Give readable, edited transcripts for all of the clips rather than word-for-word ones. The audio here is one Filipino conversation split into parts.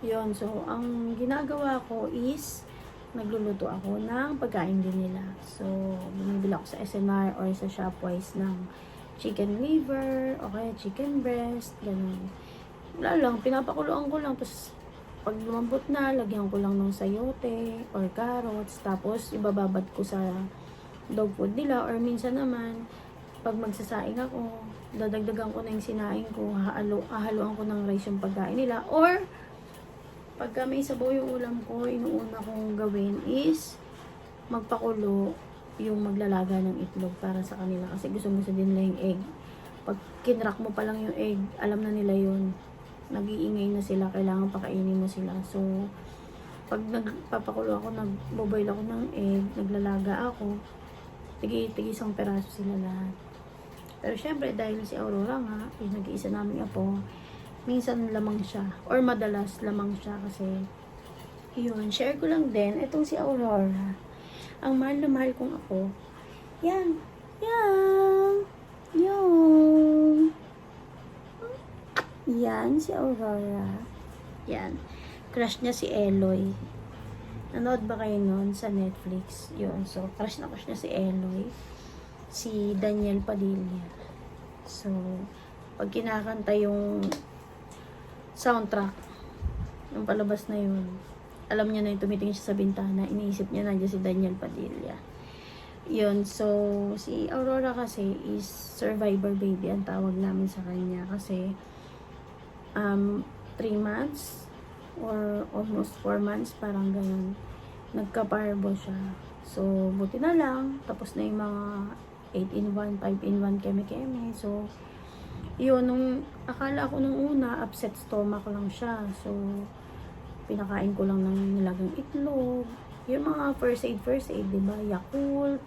Yun, so, ang ginagawa ko is, nagluluto ako ng pagkain din nila. So, bumibili ako sa SNR or sa Shopwise ng chicken liver, o kaya chicken breast, ganun. Wala lang, pinapakuluan ko lang, tapos pag lumambot na, lagyan ko lang ng sayote or carrots, tapos ibababad ko sa dog food nila, or minsan naman, pag magsasaing ako, dadagdagan ko na yung sinaing ko, hahaluan ko ng rice yung pagkain nila, or pagka may sabaw yung ulam ko, inuuna kong gawin is magpakulo yung maglalaga ng itlog para sa kanila, kasi gusto din nila yung egg. Pag kinrak mo pa lang yung egg, alam na nila yun, nag-iingay na sila, kailangan pakainin mo sila. So pag nagpapakulo ako, nagboboil ako ng egg, naglalaga ako, tigi-isang peraso sila lahat. Pero syempre dahil si Aurora nga, yung nag-iisa namin apo, minsan lamang siya, or madalas lamang siya, kasi yun, share ko lang din, itong si Aurora, ang mahal na mahal kong ako, yan, yan, si Aurora, yan, crush niya si Eloy. Nanood ba kayo nun sa Netflix? Yun, so crush niya si Eloy, si Daniel Padilla. So pag kinakanta yung soundtrack, yung palabas na yun, alam niya na yung tumitingin siya sa bintana, iniisip niya nandiyan si Daniel Padilla. Yun, so si Aurora kasi is survivor baby ang tawag namin sa kanya, kasi 3 months or almost 4 months, parang ganun, nagka-parvo siya. So buti na lang, tapos na yung mga 8-in-1, 5-in-1 keme-keme. So yun, nung akala ko nung una upset stomach lang siya, so pinakain ko lang ng nilagang itlog, yung mga first aid, diba, Yakult,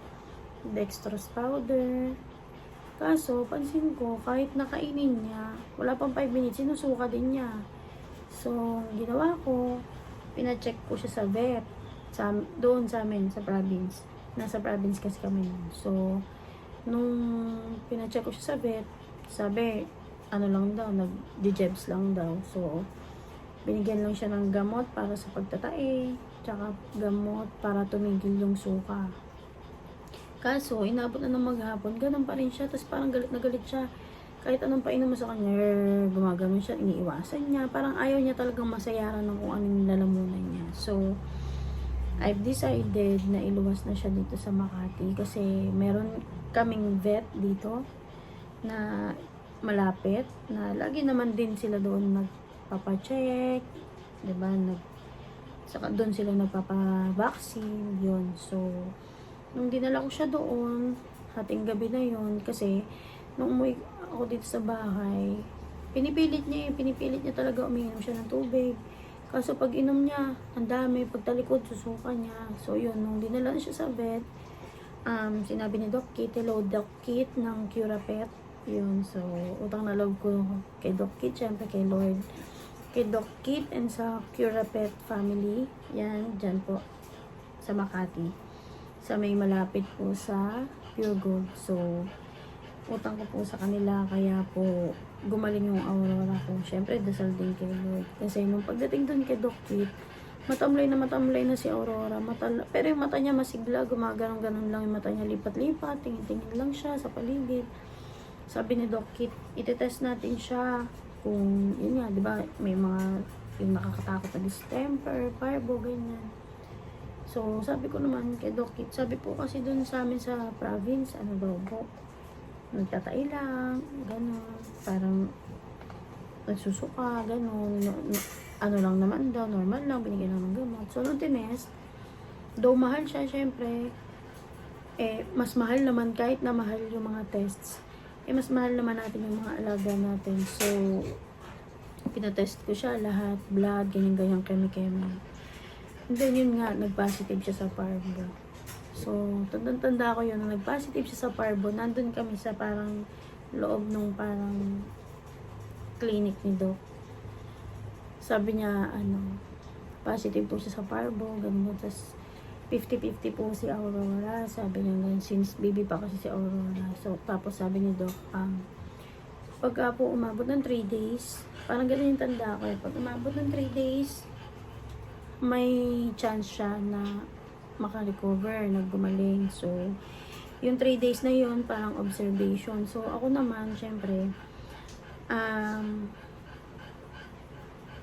dextrose powder. Kaso pansin ko, kahit nakainin niya, wala pang 5 minutes, sinusuka din niya. So ginawa ko, pina-check ko siya sa vet, doon sa amin sa province, nasa province kasi kami nun. So nung pina-check ko siya sa vet, sabi, ano lang daw, nag-dejebs lang daw. So, binigyan lang siya ng gamot para sa pagtatae, tsaka gamot para tumigil yung suka. Kaso, inabot na ng maghapon, ganun pa rin siya, tapos parang galit na galit siya. Kahit anong painom mo sa kanya, gumagano siya, iniiwasan niya, parang ayaw niya talagang masayaran ng kung anong lalamunan niya. So, I've decided na iluwas na siya dito sa Makati, kasi meron kaming vet dito na malapit, na lagi naman din sila doon nagpapacheck, diba, saka doon sila nagpapavaccine, yun. So nung dinala ko siya doon, hating gabi na yun, kasi nung umuwi ako dito sa bahay, pinipilit niya talaga umiinom siya ng tubig. Kaso pag inom niya, ang dami, pagtalikod, susuka niya. So yun, nung dinala na siya sa vet, sinabi ni Doc Kit, hello Doc Kit ng Curapet. Yun, so utang na loob ko kay Doc Kit, syempre kay Lord, kay Doc Kit and sa Curapet family. Yan, dyan po sa Makati, sa may malapit po sa Pure Gold. So utang ko po sa kanila, kaya po gumaling yung Aurora ko. Syempre dasal din kay Lord, kasi nung pagdating dun kay Doc Kit, matamlay na si Aurora, pero yung mata niya masigla, gumaganon-ganon lang yung mata niya, lipat-lipat, tingin-tingin lang siya sa paligid. Sabi ni Doc Kit, itetest natin siya kung, yun nga, di ba, may mga, yung nakakatakot na distemper, parvo, ganyan. So, sabi ko naman kay Doc Kit, sabi po kasi dun sa amin sa province, ano daw po, nagtatay lang, gano'n, parang nagsusuka, gano'n, ano lang naman daw, normal lang, binigyan lang ng gamot. So, nung tinest, though mahal siya, syempre, mas mahal naman, kahit na mahal yung mga tests, mas mahal naman natin yung mga alaga natin. So, pinatest ko siya lahat, blood, ganyan-ganyan, keme-keme. And then, yun nga, nag-positive siya sa parvo. So, tanda ko yun, nag-positive siya sa parvo, nandun kami sa parang loob nung parang clinic ni Doc. Sabi niya, positive po siya sa parvo, ganun. Tapos, 50-50 po si Aurora. Sabi niya ganun, since baby pa kasi si Aurora. So, tapos sabi ni Doc, pagka po umabot ng 3 days, parang ganun yung tanda ko eh. Pag umabot ng 3 days, may chance siya na makarecover, na gumaling. So, yung 3 days na yun, parang observation. So, ako naman, syempre,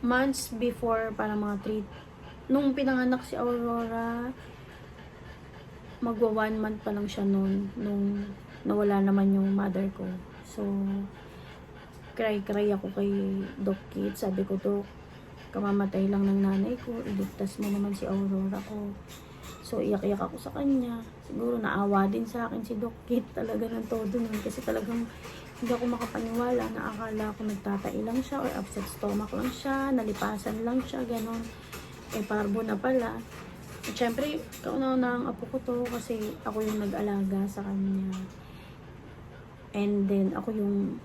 months before, parang mga 3, nung pinanganak si Aurora, magwa 1 month pa lang siya noon, nung nawala naman yung mother ko. So, cry ako kay Doc Kit. Sabi ko, Doc, kamamatay lang ng nanay ko, iligtas mo naman si Aurora ko. So, iyak-iyak ako sa kanya. Siguro naawa din sa akin si Doc Kit talaga ng todo nun. Kasi talagang hindi ako makapaniwala na akala ko nagtatai lang siya or upset stomach lang siya, nalipasan lang siya, ganon. Eh, parbo na pala. At syempre, kauna-una ang apo ko to kasi ako yung nag-alaga sa kanya. And then, ako yung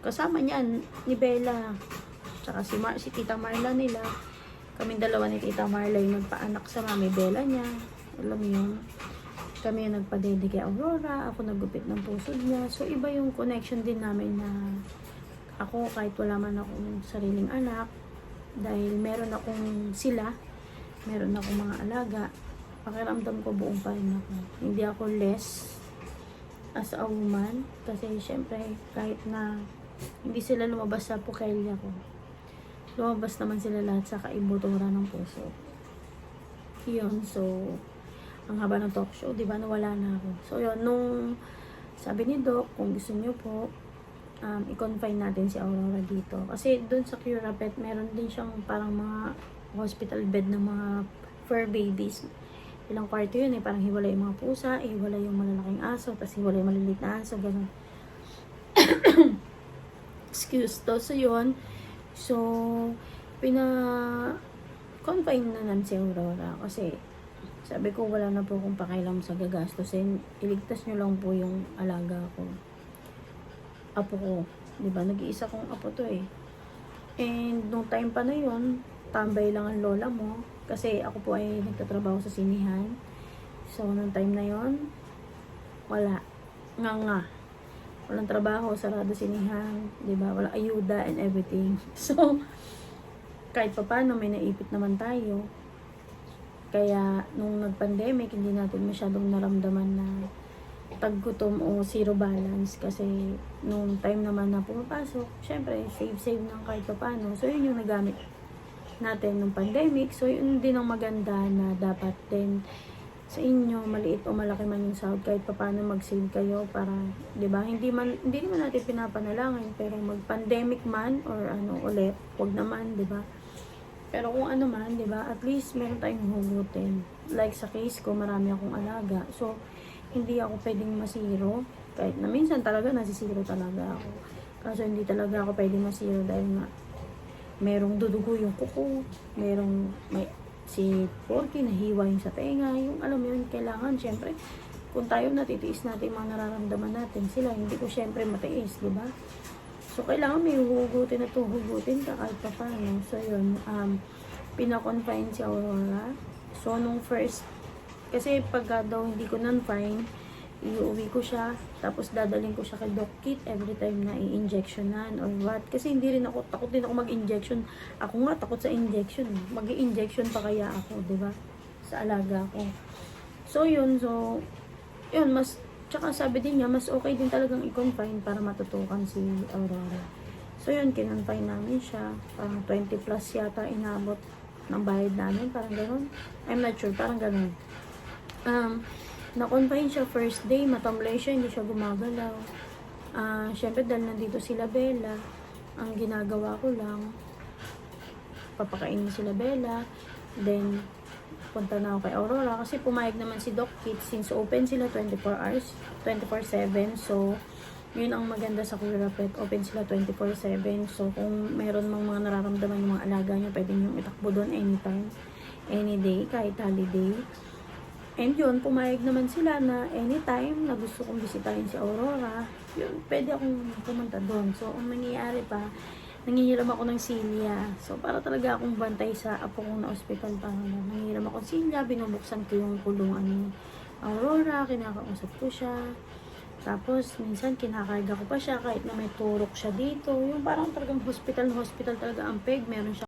kasama niya ni Bella. Tsaka si Tita Marla nila. Kaming dalawa ni Tita Marla yung nagpaanak sa mami Bella niya. Alam mo yun. Kami yung nagpadede kay Aurora. Ako naggupit ng pusod niya. So, iba yung connection din namin na ako kahit wala man akong sariling anak. Dahil meron akong sila. Meron akong mga alaga. Pakiramdam ko buong pa rin ako. Hindi ako less as a woman. Kasi syempre kahit na hindi sila lumabas sa pukelya ko, lumabas naman sila lahat sa kaibutura ng puso. Yun, so ang haba ng talk show, di ba, nawala na ako. So yun, nung sabi ni Doc, kung gusto niyo po, i-confine natin si Aurora dito. Kasi dun sa Curapet, meron din siyang parang mga hospital bed ng mga fur babies. Ilang kwarto yun eh, parang hiwalay yung mga pusa, hiwalay yung malalaking aso, tapos hiwalay yung maliliit na aso, gano'n. Excuse to. So yun, so confine na nan si Aurora kasi sabi ko wala na po akong pakialam sa gagastusin, iligtas nyo lang po yung alaga ko, apo ko, diba, nag-iisa kong apo to eh. And nung time pa na yun, tambay lang ang lola mo kasi ako po ay nagtatrabaho sa sinihan. So nung time na yun, wala nga walang trabaho, sarado sinihan, diba, walang ayuda and everything. So kahit pa paano may naipit naman tayo. Kaya nung nag-pandemic, hindi natin masyadong naramdaman na taggutom o zero balance. Kasi nung time naman na pumapasok, syempre, save ng kahit pa paano. So yun yung nagamit natin nung pandemic. So yun din ang maganda na dapat din sa inyo, maliit o malaki man yung sahod, kahit pa paano mag-save kayo para, di ba, hindi naman natin pinapanalangin, pero mag-pandemic man or ano ulit, wag naman, di ba? Pero kung ano man, di ba, at least meron tayong hugutin. Like sa case ko, marami akong alaga. So, hindi ako pwedeng masiro. Kahit na minsan talaga nasisiro talaga ako. Kaso hindi talaga ako pwedeng masiro dahil nga merong dudugo yung kuko, si Porky nahiwa yung sa tenga, yung alam mo yun, kailangan syempre kung tayo natitiis natin mga nararamdaman natin, sila hindi ko syempre matiis, di ba? So, kailangan may hugutin at hugutin ka kahit pa paano. So, yun, pinakonfine si Aurora. So, nung first, kasi pagka daw hindi ko non-fine, iuwi ko siya, tapos dadaling ko siya kay Doc Kit every time na i-injectionan or what. Kasi hindi rin ako, takot din ako mag-injection. Ako nga, takot sa injection. Mag-i-injection pa kaya ako, di ba? Sa alaga ko. So, yun, tsaka sabi din niya, mas okay din talagang i-confine para matutukan si Aurora. So yun, kinonfine namin siya. Parang 20 plus yata inabot ng bayad namin. Parang gano'n. I'm not sure, parang gano'n. Na-confine siya first day, matamlay siya, hindi siya gumagalaw. Syempre dahil nandito sila Bella, ang ginagawa ko lang, papakainin sila Bella. Then, punta na ako kay Aurora kasi pumayag naman si Doc Kit since open sila 24 hours, 24/7. So, yun ang maganda sa Curapet, open sila 24/7. So, kung meron mang mga nararamdaman yung mga alaga nyo, pwede nyo itakbo doon anytime, any day, kahit holiday. And yun, pumayag naman sila na anytime na gusto kong bisitahin si Aurora, yun, pwede akong pumunta doon. So, ang nangyayari pa, nangingiram ako ng silya. So, para talaga akong bantay sa apo kong na ospital pa. Nangingiram ako ng silya, binubuksan ko yung kulungan ni Aurora, kinakausap ko siya. Tapos, minsan, kinakarga ko pa siya kahit na may turok siya dito. Yung parang talagang hospital na hospital talaga ang peg. Meron siya